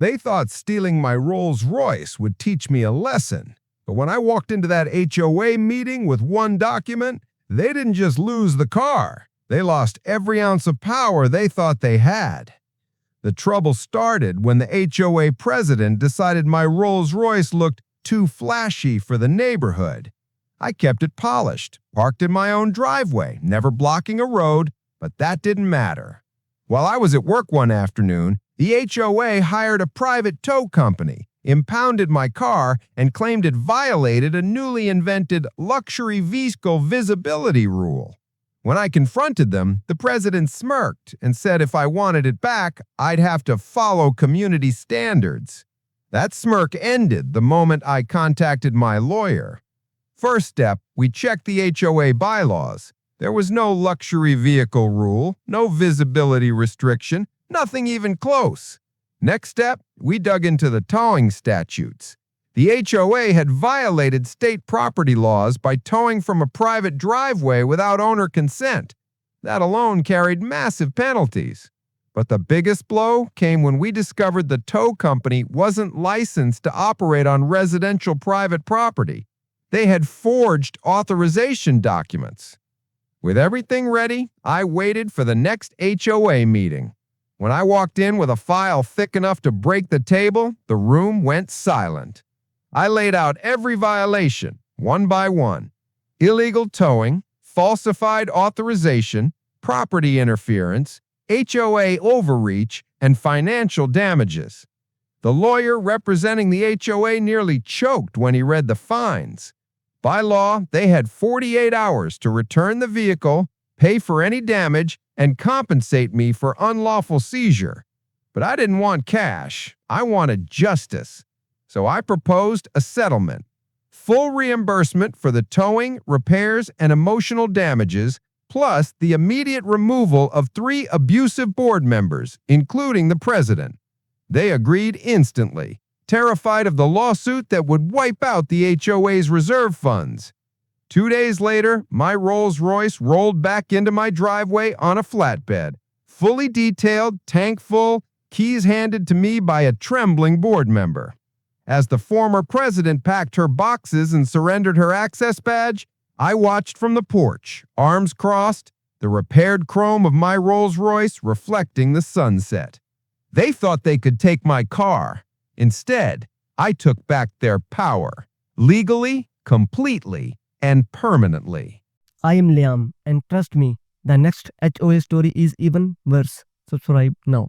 They thought stealing my Rolls Royce would teach me a lesson. But when I walked into that HOA meeting with one document, they didn't just lose the car. They lost every ounce of power they thought they had. The trouble started when the HOA president decided my Rolls Royce looked too flashy for the neighborhood. I kept it polished, parked in my own driveway, never blocking a road, but that didn't matter. While I was at work one afternoon, the HOA hired a private tow company, impounded my car, and claimed it violated a newly invented luxury vehicle visibility rule. When I confronted them, the president smirked and said if I wanted it back, I'd have to follow community standards. That smirk ended the moment I contacted my lawyer. First step, we checked the HOA bylaws. There was no luxury vehicle rule, no visibility restriction, nothing even close. Next step, we dug into the towing statutes. The HOA had violated state property laws by towing from a private driveway without owner consent. That alone carried massive penalties. But the biggest blow came when we discovered the tow company wasn't licensed to operate on residential private property. They had forged authorization documents. With everything ready, I waited for the next HOA meeting. When I walked in with a file thick enough to break the table, the room went silent. I laid out every violation, one by one. Illegal towing, falsified authorization, property interference, HOA overreach, and financial damages. The lawyer representing the HOA nearly choked when he read the fines. By law, they had 48 hours to return the vehicle, pay for any damage, and compensate me for unlawful seizure. But I didn't want cash. I wanted justice. So I proposed a settlement. Full reimbursement for the towing, repairs, and emotional damages, plus the immediate removal of 3 abusive board members, including the president. They agreed instantly, terrified of the lawsuit that would wipe out the HOA's reserve funds. 2 days later, my Rolls Royce rolled back into my driveway on a flatbed, fully detailed, tank full, keys handed to me by a trembling board member. As the former president packed her boxes and surrendered her access badge, I watched from the porch, arms crossed, the repaired chrome of my Rolls Royce reflecting the sunset. They thought they could take my car. Instead, I took back their power, legally, completely, and permanently. I am Liam, and trust me, the next HOA story is even worse. Subscribe now.